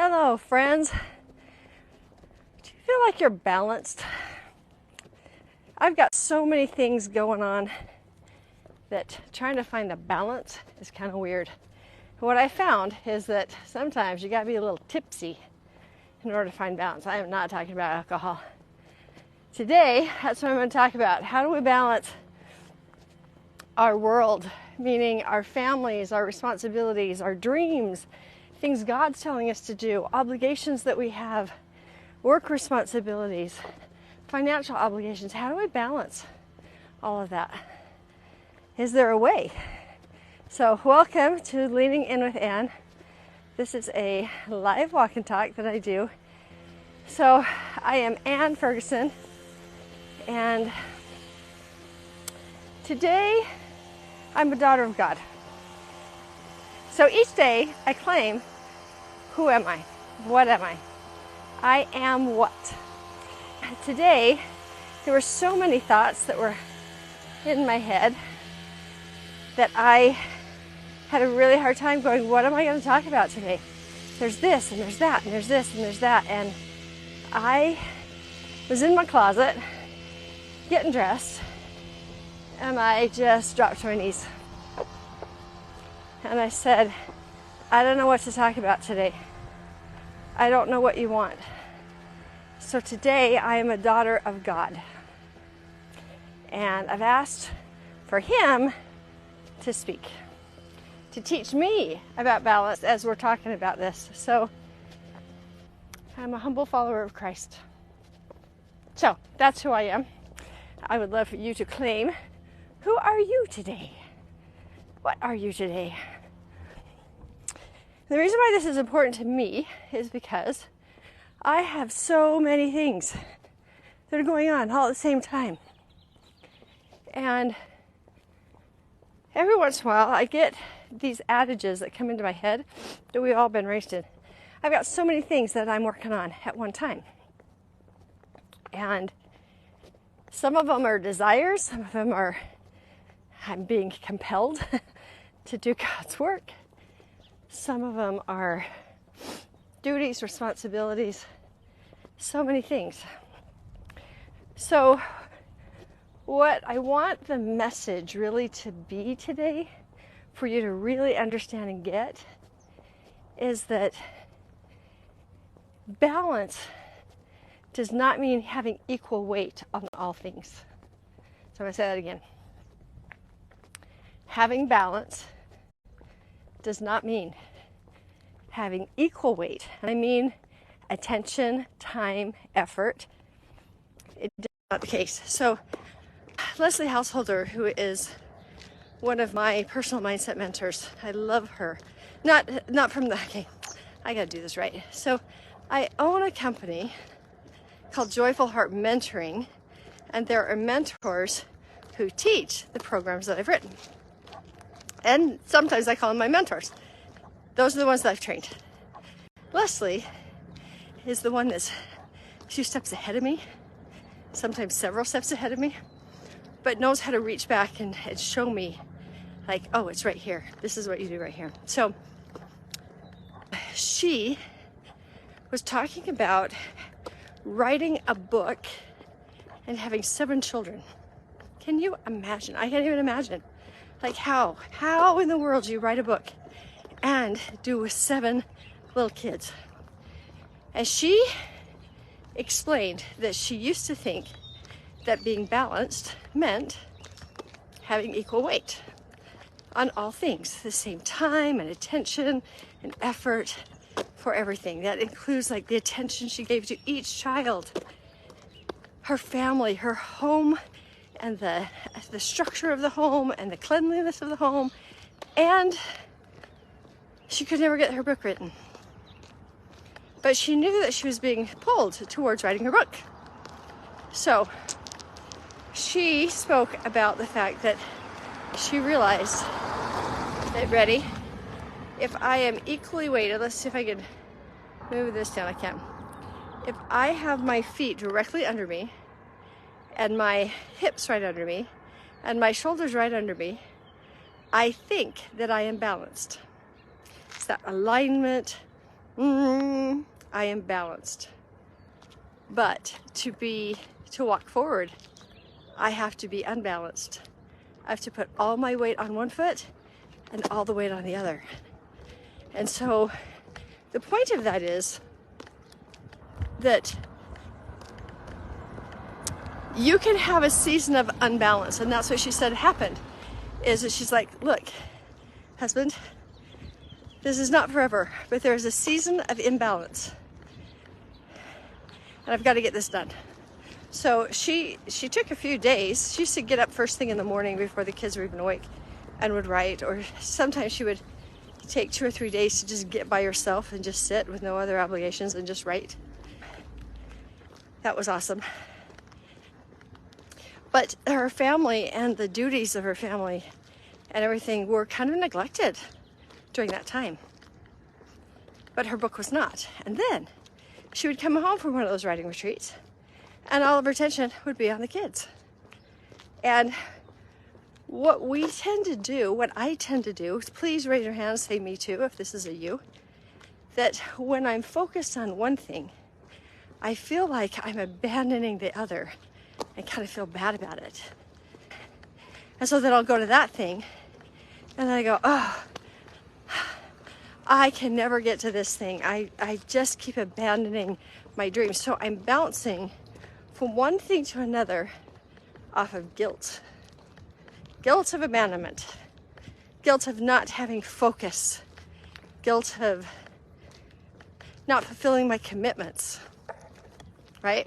Hello, friends. Do you feel like you're balanced? I've got so many things going on that trying to find a balance is kind of weird. What I found is that sometimes you gotta be a little tipsy in order to find balance. I am not talking about alcohol. Today, that's what I'm going to talk about. How do we balance our world, meaning our families, our responsibilities, our dreams, things God's telling us to do, obligations that we have, work responsibilities, financial obligations. How do we balance all of that? Is there a way? So welcome to Leaning In with Ann. This is a live walk and talk that I do. So I am Ann Ferguson, and today I'm a daughter of God. So each day I claim, who am I? What am I? I am what? Today there were so many thoughts that were in my head that I had a really hard time going, what am I going to talk about today? There's this and there's that and there's this and there's that. And I was in my closet getting dressed and I just dropped to my knees. And I said, I don't know what to talk about today. I don't know what you want. So today I am a daughter of God. And I've asked for Him to speak, to teach me about balance as we're talking about this. So I'm a humble follower of Christ. So that's who I am. I would love for you to claim, who are you today? What are you today? The reason why this is important to me is because I have so many things that are going on all at the same time. And every once in a while I get these adages that come into my head that we've all been raised in. I've got so many things that I'm working on at one time. And some of them are desires, some of them are I'm being compelled to do God's work. Some of them are duties, responsibilities, so many things. So what I want the message really to be today, for you to really understand and get, is that balance does not mean having equal weight on all things. So I'm going to say that again. Having balance does not mean having equal weight. I mean attention, time, effort. It's not the case. So Leslie Householder, who is one of my personal mindset mentors, I love her. Not from the, okay, I gotta do this right. So I own a company called Joyful Heart Mentoring, and there are mentors who teach the programs that I've written. And sometimes I call them my mentors. Those are the ones that I've trained. Leslie is the one that's a few steps ahead of me, sometimes several steps ahead of me, but knows how to reach back and show me, like, oh, it's right here. This is what you do right here. So she was talking about writing a book and having 7 children. Can you imagine? I can't even imagine. Like how in the world do you write a book and do with 7 little kids? And she explained that she used to think that being balanced meant having equal weight on all things, the same time and attention and effort for everything. That includes like the attention she gave to each child, her family, her home, and the structure of the home and the cleanliness of the home. And she could never get her book written. But she knew that she was being pulled towards writing her book. So she spoke about the fact that she realized that, ready, if I am equally weighted, let's see if I can move this down, I can. If I have my feet directly under me, and my hips right under me, and my shoulders right under me, I think that I am balanced. It's that alignment, I am balanced. But to walk forward, I have to be unbalanced. I have to put all my weight on one foot and all the weight on the other. And so the point of that is that you can have a season of unbalance, and that's what she said happened, is that she's like, look, husband, this is not forever, but there's a season of imbalance, and I've got to get this done. So she took a few days. She used to get up first thing in the morning before the kids were even awake and would write, or sometimes she would take 2 or 3 days to just get by herself and just sit with no other obligations and just write. That was awesome. But her family and the duties of her family and everything were kind of neglected during that time. But her book was not. And then she would come home from one of those writing retreats and all of her attention would be on the kids. And what we tend to do, what I tend to do, please raise your hand, say me too if this is a you, that when I'm focused on one thing, I feel like I'm abandoning the other and kind of feel bad about it. And so then I'll go to that thing and then I go, oh, I can never get to this thing. I just keep abandoning my dreams. So I'm bouncing from one thing to another off of guilt. Guilt of abandonment. Guilt of not having focus. Guilt of not fulfilling my commitments. Right?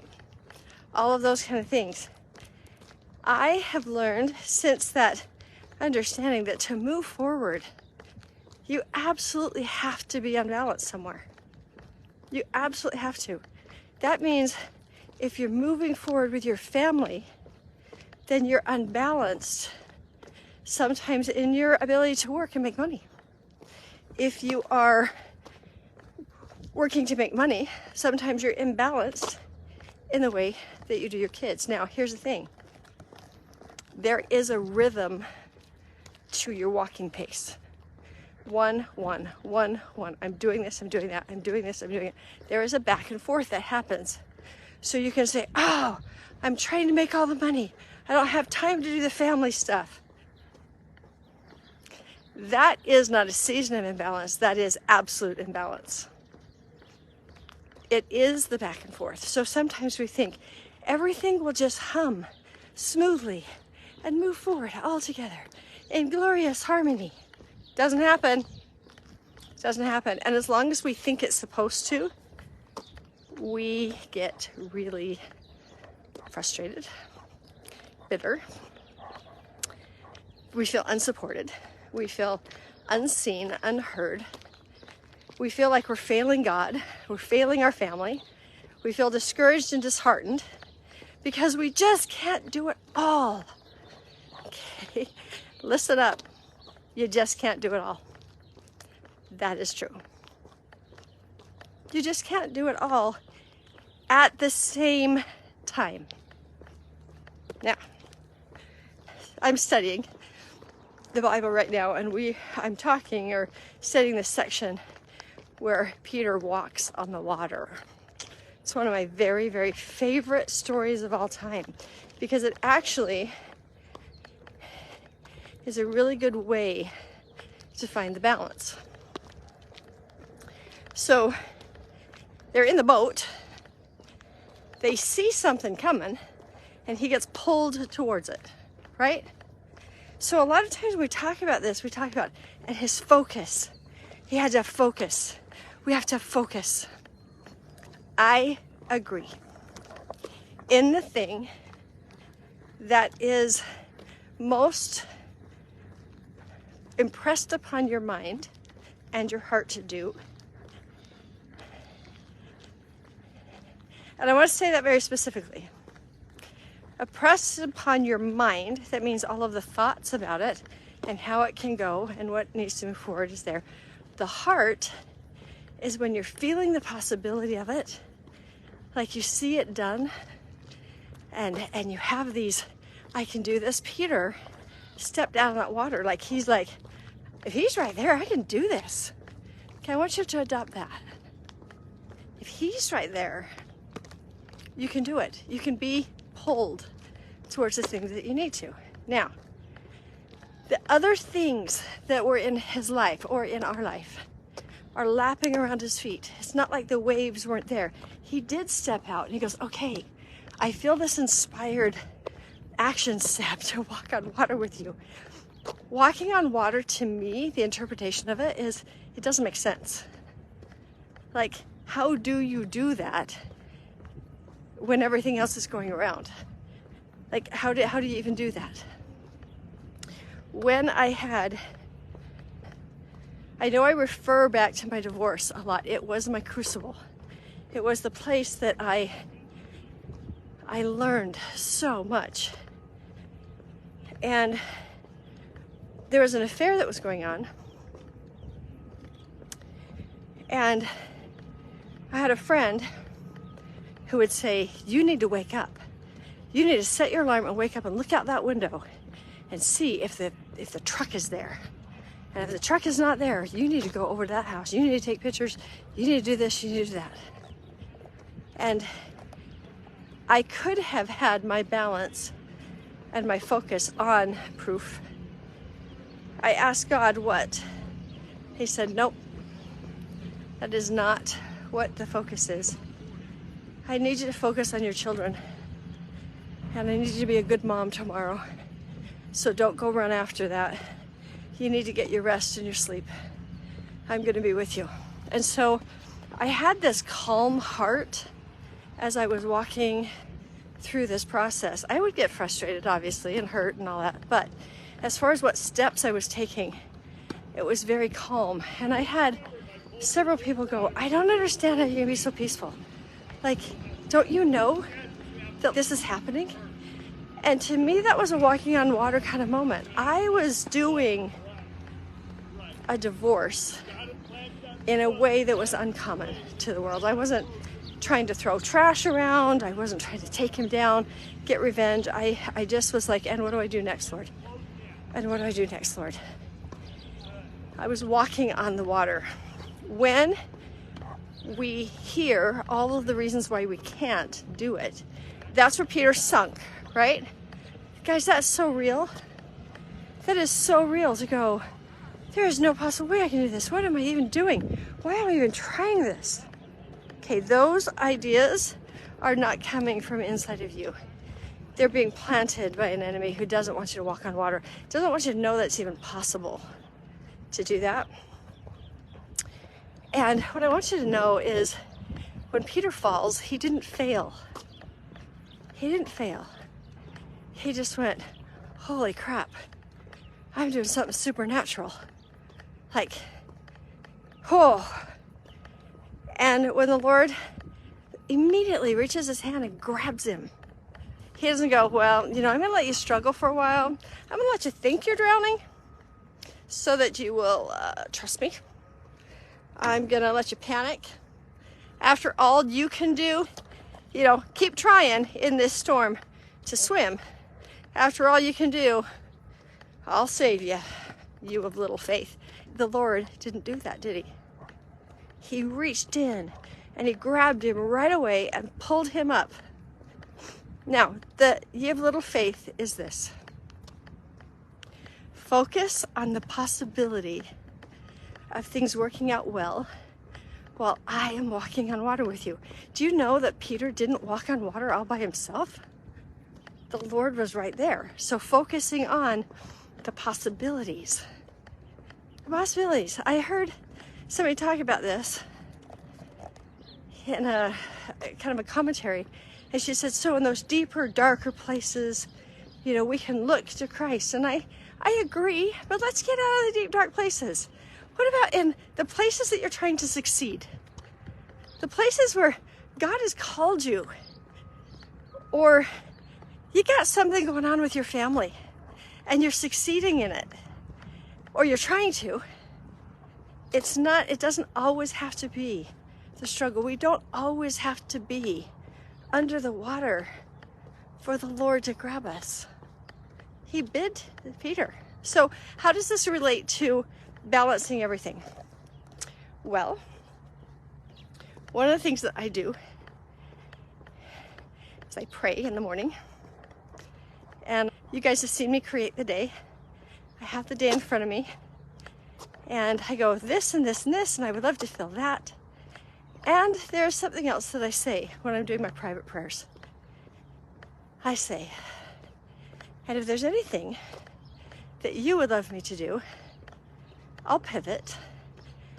All of those kind of things. I have learned since that understanding that to move forward, you absolutely have to be unbalanced somewhere. You absolutely have to. That means if you're moving forward with your family, then you're unbalanced sometimes in your ability to work and make money. If you are working to make money, sometimes you're imbalanced in the way that you do your kids. Now, here's the thing. There is a rhythm to your walking pace. 1, 1, 1, 1. I'm doing this, I'm doing that, I'm doing this, I'm doing it. There is a back and forth that happens. So you can say, oh, I'm trying to make all the money. I don't have time to do the family stuff. That is not a season of imbalance. That is absolute imbalance. It is the back and forth. So sometimes we think everything will just hum smoothly and move forward all together in glorious harmony. Doesn't happen. Doesn't happen. And as long as we think it's supposed to, we get really frustrated, bitter. We feel unsupported. We feel unseen, unheard. We feel like we're failing God. We're failing our family. We feel discouraged and disheartened because we just can't do it all. Okay, listen up. You just can't do it all. That is true. You just can't do it all at the same time. Now, I'm studying the Bible right now, and I'm talking or studying this section where Peter walks on the water. It's one of my very, very favorite stories of all time because it actually is a really good way to find the balance. So they're in the boat, they see something coming, and he gets pulled towards it, right? So a lot of times when we talk about this, we talk about and his focus. He had to have focus. We have to have focus. I agree. In the thing that is most impressed upon your mind and your heart to do. And I want to say that very specifically. Impressed upon your mind, that means all of the thoughts about it and how it can go and what needs to move forward is there. The heart is when you're feeling the possibility of it, like you see it done, and you have these, I can do this. Peter stepped out of that water, like he's like, if he's right there, I can do this. Okay, I want you to adopt that. if he's right there, you can do it. You can be pulled towards the things that you need to. Now, the other things that were in his life or in our life are lapping around his feet. It's not like the waves weren't there. He did step out and he goes, okay, I feel this inspired action step to walk on water with you. Walking on water, to me, the interpretation of it is, it doesn't make sense. Like, how do you do that when everything else is going around? Like, how do you even do that? When I know I refer back to my divorce a lot. It was my crucible. It was the place that I learned so much. And there was an affair that was going on. And I had a friend who would say, you need to wake up. You need to set your alarm and wake up and look out that window and see if the truck is there. And if the truck is not there, you need to go over to that house. You need to take pictures. You need to do this. You need to do that. And I could have had my balance and my focus on proof. I asked God what? He said, nope, that is not what the focus is. I need you to focus on your children. And I need you to be a good mom tomorrow. So don't go run after that. You need to get your rest and your sleep. I'm going to be with you. And so I had this calm heart as I was walking through this process. I would get frustrated, obviously, and hurt and all that. But as far as what steps I was taking, it was very calm. And I had several people go, I don't understand how you can be so peaceful. Like, don't you know that this is happening? And to me, that was a walking on water kind of moment. I was doing a divorce in a way that was uncommon to the world. I wasn't trying to throw trash around. I wasn't trying to take him down, get revenge. I just was like, and what do I do next, Lord? And what do I do next, Lord? I was walking on the water. When we hear all of the reasons why we can't do it, that's where Peter sunk, right? Guys, that's so real. That is so real to go, there is no possible way I can do this. What am I even doing? Why am I even trying this? Okay, those ideas are not coming from inside of you. They're being planted by an enemy who doesn't want you to walk on water, doesn't want you to know that it's even possible to do that. And what I want you to know is when Peter falls, he didn't fail. He didn't fail. He just went, holy crap, I'm doing something supernatural. Like, oh. And when the Lord immediately reaches his hand and grabs him, he doesn't go, well, I'm going to let you struggle for a while. I'm going to let you think you're drowning so that you will trust me. I'm going to let you panic. After all you can do, keep trying in this storm to swim. After all you can do, I'll save you, you of little faith. The Lord didn't do that, did he? He reached in and he grabbed him right away and pulled him up. Now, the ye of little faith is this. Focus on the possibility of things working out well while I am walking on water with you. Do you know that Peter didn't walk on water all by himself? The Lord was right there. So focusing on the possibilities. The possibilities. I heard somebody talk about this in a kind of a commentary. And she said, so in those deeper, darker places, we can look to Christ. And I agree, but let's get out of the deep, dark places. What about in the places that you're trying to succeed? The places where God has called you, or you got something going on with your family and you're succeeding in it, or you're trying to. It doesn't always have to be the struggle. We don't always have to be under the water for the Lord to grab us. He bid Peter. So how does this relate to balancing everything? Well, one of the things that I do is I pray in the morning. And you guys have seen me create the day. I have the day in front of me. And I go this and this and this, and I would love to feel that. And there's something else that I say when I'm doing my private prayers. I say, and if there's anything that you would love me to do, I'll pivot.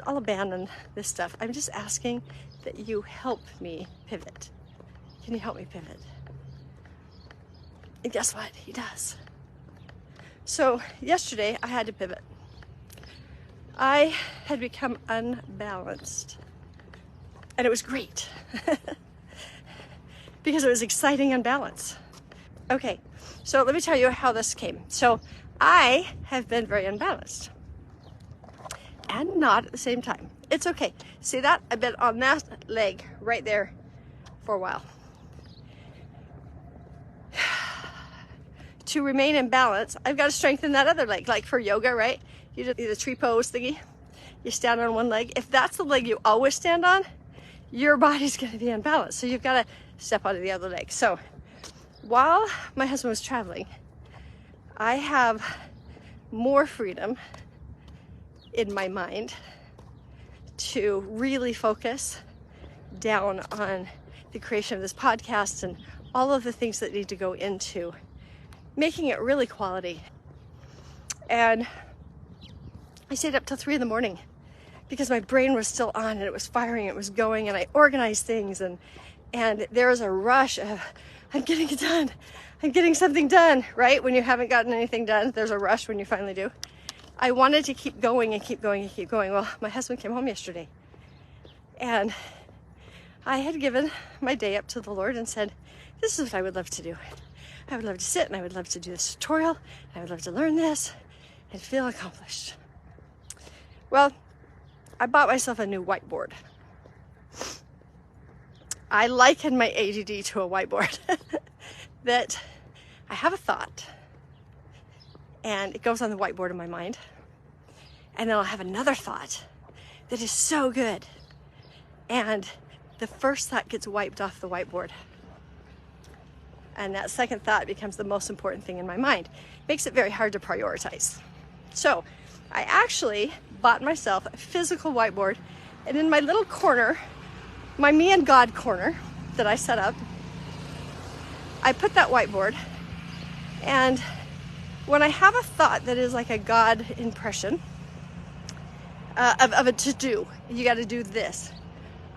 I'll abandon this stuff. I'm just asking that you help me pivot. Can you help me pivot? And guess what? He does. So yesterday I had to pivot. I had become unbalanced. And it was great. Because it was exciting unbalance. Okay, so let me tell you how this came. So I have been very unbalanced. And not at the same time. It's okay. See that? I've been on that leg right there for a while. To remain in balance, I've got to strengthen that other leg. Like for yoga, right? You do the tree pose thingy. You stand on one leg. If that's the leg you always stand on, your body's going to be unbalanced. So you've got to step onto the other leg. So while my husband was traveling, I have more freedom in my mind to really focus down on the creation of this podcast and all of the things that need to go into making it really quality. And I stayed up till 3 a.m. because my brain was still on and it was firing, it was going, and I organized things, and there was a rush of, I'm getting it done, I'm getting something done, right? When you haven't gotten anything done, there's a rush when you finally do. I wanted to keep going and keep going and keep going. Well, my husband came home yesterday, and I had given my day up to the Lord and said, this is what I would love to do. I would love to sit and I would love to do this tutorial. I would love to learn this and feel accomplished. Well, I bought myself a new whiteboard. I liken my ADD to a whiteboard. That I have a thought and it goes on the whiteboard in my mind. And then I'll have another thought that is so good. And the first thought gets wiped off the whiteboard. And that second thought becomes the most important thing in my mind. Makes it very hard to prioritize. So I actually bought myself a physical whiteboard, and in my little corner, my me and God corner that I set up, I put that whiteboard, and when I have a thought that is like a God impression of a to-do, you got to do this,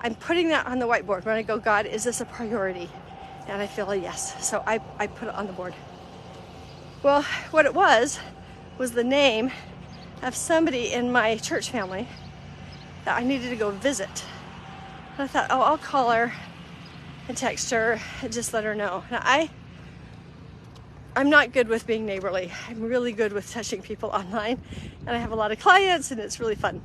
I'm putting that on the whiteboard. When I go, God, is this a priority? And I feel a yes. So I put it on the board. Well, what it was the name of somebody in my church family that I needed to go visit. And I thought, oh, I'll call her and text her and just let her know. Now, I'm not good with being neighborly. I'm really good with touching people online. And I have a lot of clients and it's really fun.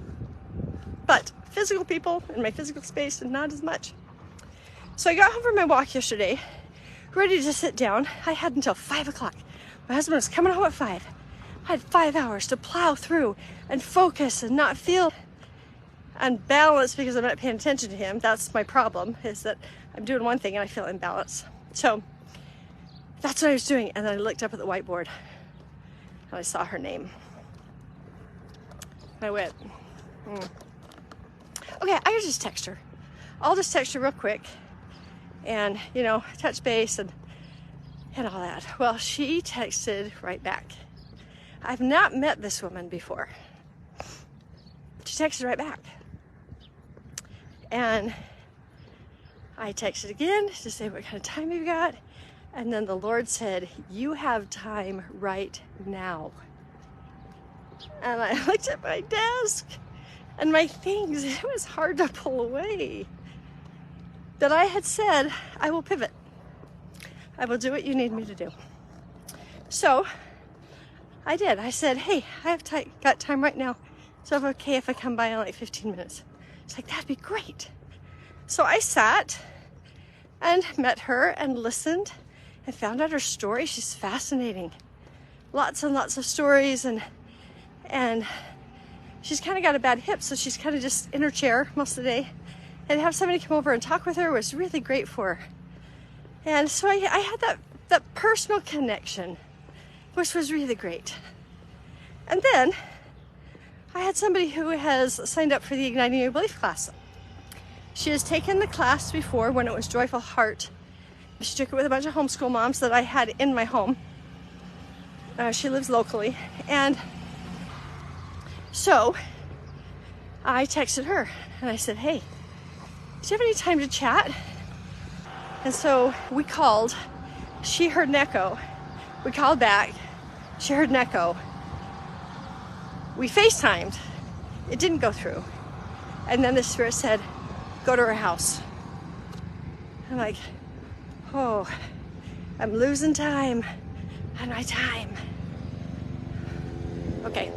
But physical people in my physical space, not as much. So I got home from my walk yesterday, ready to sit down. I had until 5 o'clock. My husband was coming home at 5. I had 5 hours to plow through and focus and not feel unbalanced because I'm not paying attention to him. That's my problem, is that I'm doing one thing and I feel imbalanced. So that's what I was doing. And then I looked up at the whiteboard and I saw her name. And I went, okay, I can just text her. I'll just text her real quick. And, touch base and all that. Well, she texted right back. I've not met this woman before. She texted right back. And I texted again to say what kind of time you've got. And then the Lord said, you have time right now. And I looked at my desk and my things. It was hard to pull away. That I had said, I will pivot. I will do what you need me to do. So I did. I said, hey, I have got time right now. So if okay if I come by in like 15 minutes. It's like, that'd be great. So I sat and met her and listened and found out her story. She's fascinating. Lots and lots of stories, and she's kind of got a bad hip, so she's kind of just in her chair most of the day. and have somebody come over and talk with her was really great for her. And so I had that personal connection, which was really great. And then I had somebody who has signed up for the Igniting Your Belief class. She has taken the class before when it was Joyful Heart. She took it with a bunch of homeschool moms that I had in my home. She lives locally. And so I texted her and I said, hey, do you have any time to chat? And so we called. She heard an echo. We called back. She heard an echo. We FaceTimed. It didn't go through. And then the Spirit said, go to her house. I'm like, oh, I'm losing time on my time. Okay.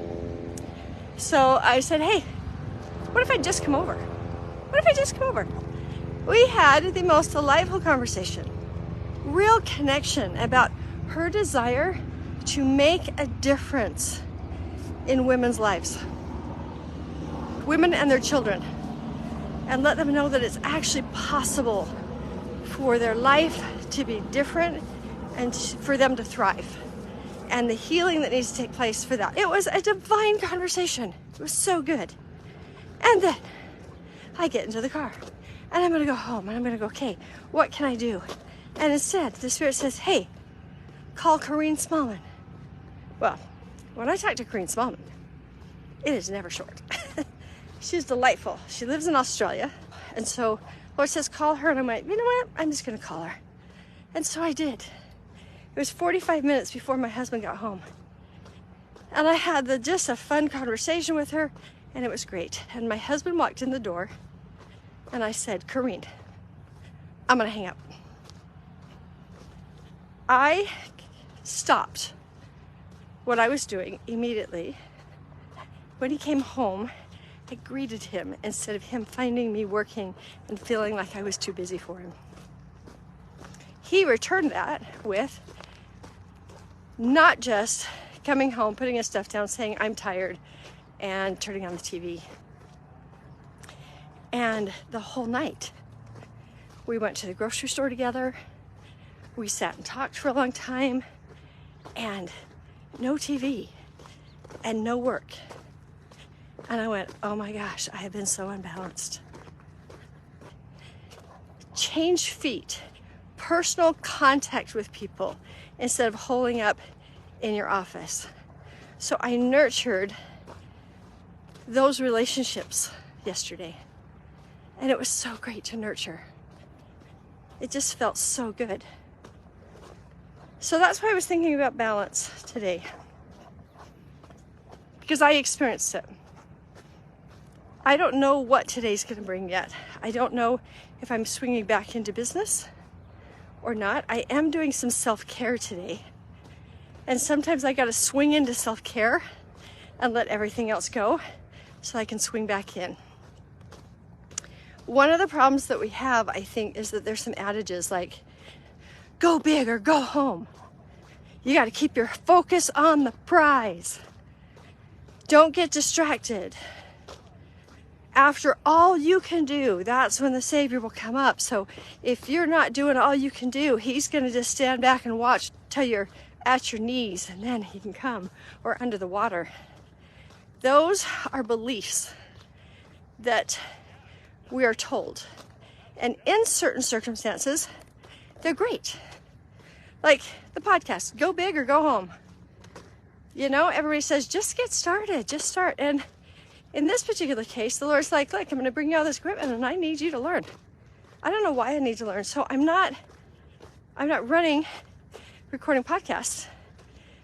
So I said, hey, what if I just come over? What if I just come over? We had the most delightful conversation, real connection about her desire to make a difference in women's lives, women and their children, and let them know that it's actually possible for their life to be different and for them to thrive, and the healing that needs to take place for that. It was a divine conversation. It was so good. And then I get into the car and I'm going to go home and I'm going to go, okay, what can I do? And instead, the Spirit says, hey, call Corrine Smallman. Well, when I talk to Corrine Smallman, it is never short. She's delightful. She lives in Australia. And so Lord says, call her. And I'm like, you know what? I'm just going to call her. And so I did. It was 45 minutes before my husband got home. And I had just a fun conversation with her, and it was great. And my husband walked in the door, and I said, Corrine, I'm going to hang up. I stopped what I was doing immediately. When he came home, I greeted him instead of him finding me working and feeling like I was too busy for him. He returned that with not just coming home, putting his stuff down, saying, I'm tired, and turning on the TV. And the whole night, we went to the grocery store together. We sat and talked for a long time, and no TV and no work. And I went, oh my gosh, I have been so unbalanced. Change feet, personal contact with people instead of holding up in your office. So I nurtured those relationships yesterday. And it was so great to nurture. It just felt so good. So that's why I was thinking about balance today. Because I experienced it. I don't know what today's going to bring yet. I don't know if I'm swinging back into business or not. I am doing some self-care today. And sometimes I got to swing into self-care and let everything else go so I can swing back in. One of the problems that we have, I think, is that there's some adages like, go big or go home. You got to keep your focus on the prize. Don't get distracted. After all you can do, that's when the Savior will come up. So if you're not doing all you can do, he's going to just stand back and watch till you're at your knees, and then he can come, or under the water. Those are beliefs that we are told. And in certain circumstances, they're great. Like the podcast, go big or go home. You know, everybody says, just get started, just start. And in this particular case, the Lord's like, look, I'm going to bring you all this equipment and I need you to learn. I don't know why I need to learn. So I'm not recording podcasts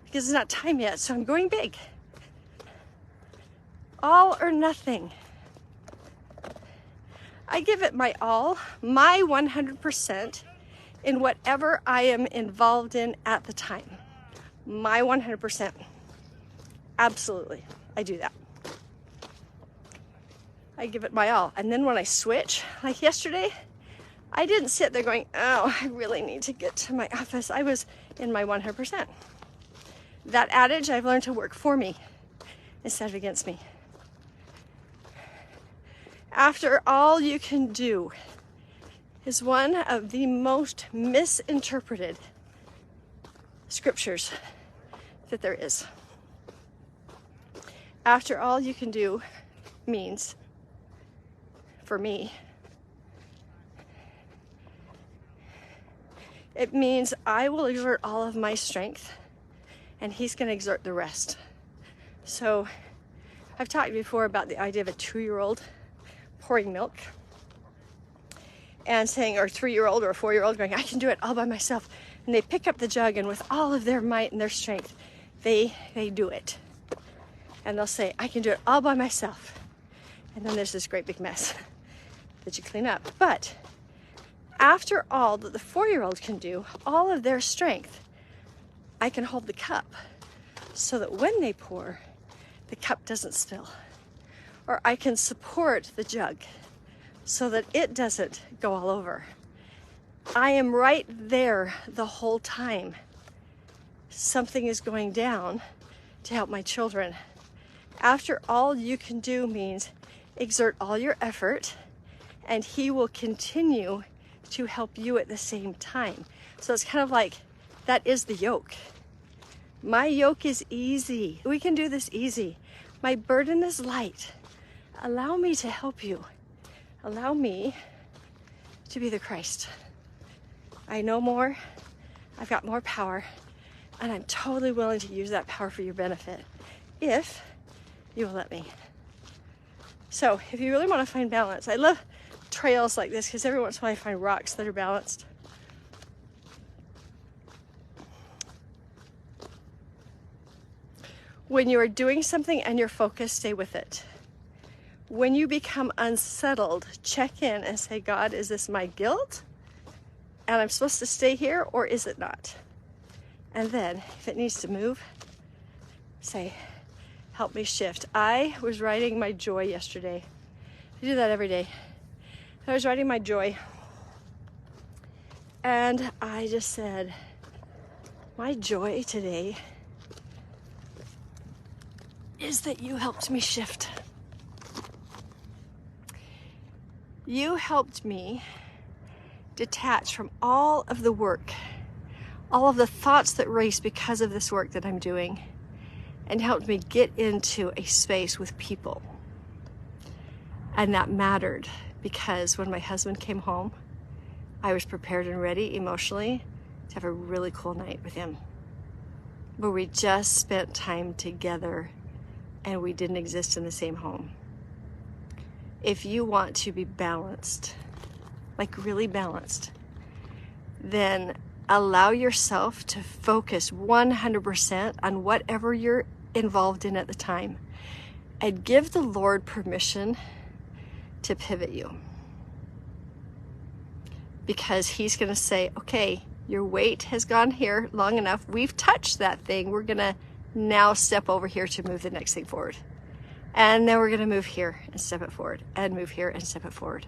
because it's not time yet. So I'm going big. All or nothing. I give it my all, my 100% in whatever I am involved in at the time. My 100%. Absolutely. I do that. I give it my all. And then when I switch, like yesterday, I didn't sit there going, oh, I really need to get to my office. I was in my 100%. That adage I've learned to work for me instead of against me. After all you can do is one of the most misinterpreted scriptures that there is. After all you can do means, for me, it means I will exert all of my strength and he's going to exert the rest. So I've talked before about the idea of a 2-year-old pouring milk and saying, or a 3-year-old or a 4-year-old going, I can do it all by myself. And they pick up the jug and with all of their might and their strength, they do it. And they'll say, I can do it all by myself. And then there's this great big mess that you clean up. But after all that the 4-year-old can do, all of their strength, I can hold the cup so that when they pour, the cup doesn't spill. Or I can support the jug so that it doesn't go all over. I am right there the whole time something is going down to help my children. After all you can do means exert all your effort and he will continue to help you at the same time. So it's kind of like, that is the yoke. My yoke is easy. We can do this easy. My burden is light. Allow me to help you. Allow me to be the Christ. I know more. I've got more power. And I'm totally willing to use that power for your benefit if you will let me. So if you really want to find balance, I love trails like this because every once in a while I find rocks that are balanced. When you are doing something and you're focused, stay with it. When you become unsettled, check in and say, God, is this my guilt? And I'm supposed to stay here, or is it not? And then, if it needs to move, say, help me shift. I was writing my joy yesterday. I do that every day. I was writing my joy. And I just said, my joy today is that you helped me shift. You helped me detach from all of the work, all of the thoughts that race because of this work that I'm doing, and helped me get into a space with people. And that mattered because when my husband came home, I was prepared and ready emotionally to have a really cool night with him, where we just spent time together and we didn't exist in the same home. If you want to be balanced, like really balanced, then allow yourself to focus 100% on whatever you're involved in at the time and give the Lord permission to pivot you. Because he's going to say, okay, your weight has gone here long enough. We've touched that thing. We're going to now step over here to move the next thing forward. And then we're going to move here and step it forward and move here and step it forward.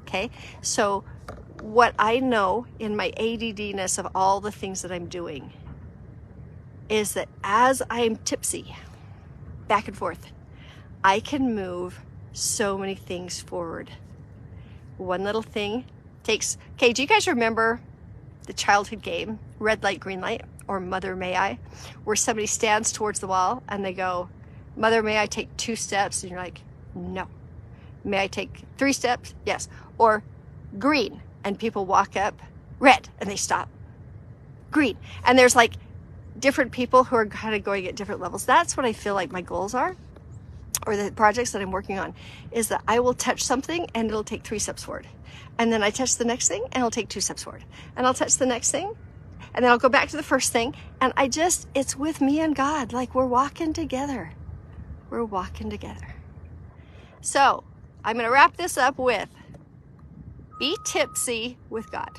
Okay? So what I know in my ADD-ness of all the things that I'm doing is that as I'm tipsy, back and forth, I can move so many things forward. One little thing takes... Okay, do you guys remember the childhood game, red light, green light, or Mother May I, where somebody stands towards the wall and they go, Mother, may I take 2 steps? And you're like, no. May I take 3 steps? Yes. Or green, and people walk up, red, and they stop. Green. And there's like different people who are kind of going at different levels. That's what I feel like my goals are, or the projects that I'm working on, is that I will touch something and it'll take 3 steps forward. And then I touch the next thing and it'll take 2 steps forward. And I'll touch the next thing and then I'll go back to the first thing. And it's with me and God. Like we're walking together. We're walking together. So I'm going to wrap this up with, be tipsy with God.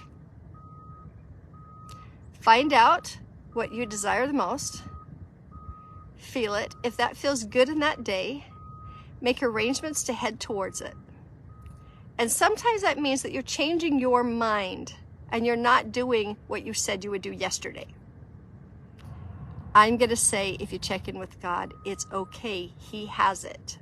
Find out what you desire the most. Feel it. If that feels good in that day, make arrangements to head towards it. And sometimes that means that you're changing your mind and you're not doing what you said you would do yesterday. I'm going to say, if you check in with God, it's okay. He has it.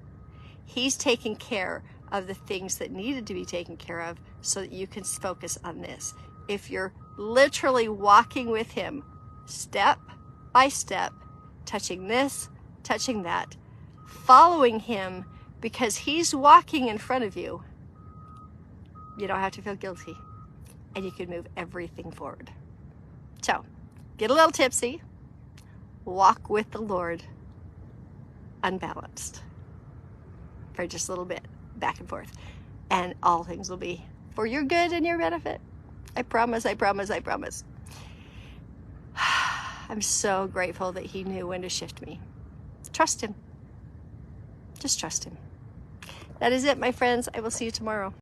He's taking care of the things that needed to be taken care of so that you can focus on this. If you're literally walking with him step by step, touching this, touching that, following him because he's walking in front of you, you don't have to feel guilty, and you can move everything forward. So, get a little tipsy, walk with the Lord, unbalanced, for just a little bit, back and forth, and all things will be for your good and your benefit. I promise, I promise, I promise. I'm so grateful that he knew when to shift me. Trust him. Just trust him. That is it, my friends. I will see you tomorrow.